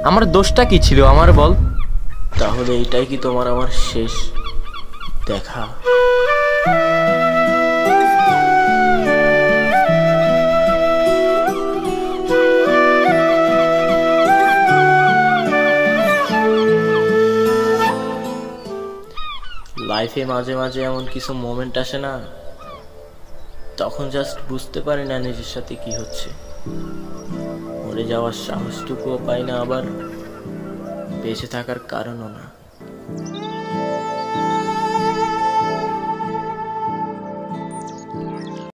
আমার দোষটা কি ছিল আমার বল? তাহলে এটাই কি তোমার আমার শেষ দেখা? লাইফে মাঝে মাঝে এমন কিছু মোমেন্ট আসে না, তখন জাস্ট বুঝতে পারি না নিজের সাথে কি হচ্ছে। মরে যাওয়ার সাহসটুকুও পাই না, আবার বেঁচে থাকার কারণও না।